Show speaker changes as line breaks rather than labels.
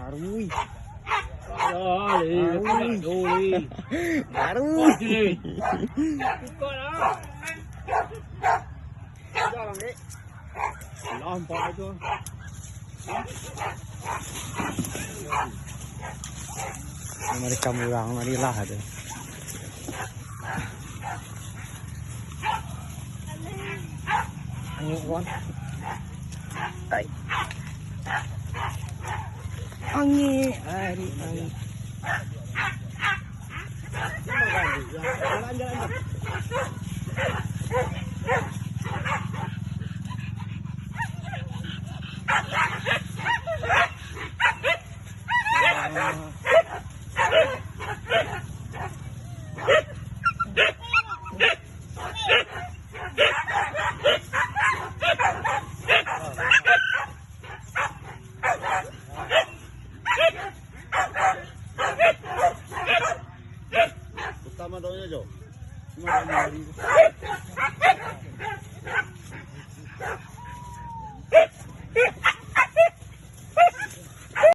Arui.
Ôi,
Arui.
Có đó.
Cho làm đi.
Lo không phải chứ.
Mari kamu orang mari lah ada. Ayo kawan. Ay. Angin, angin. Jalan.
Utama daunnya Jo. Cuma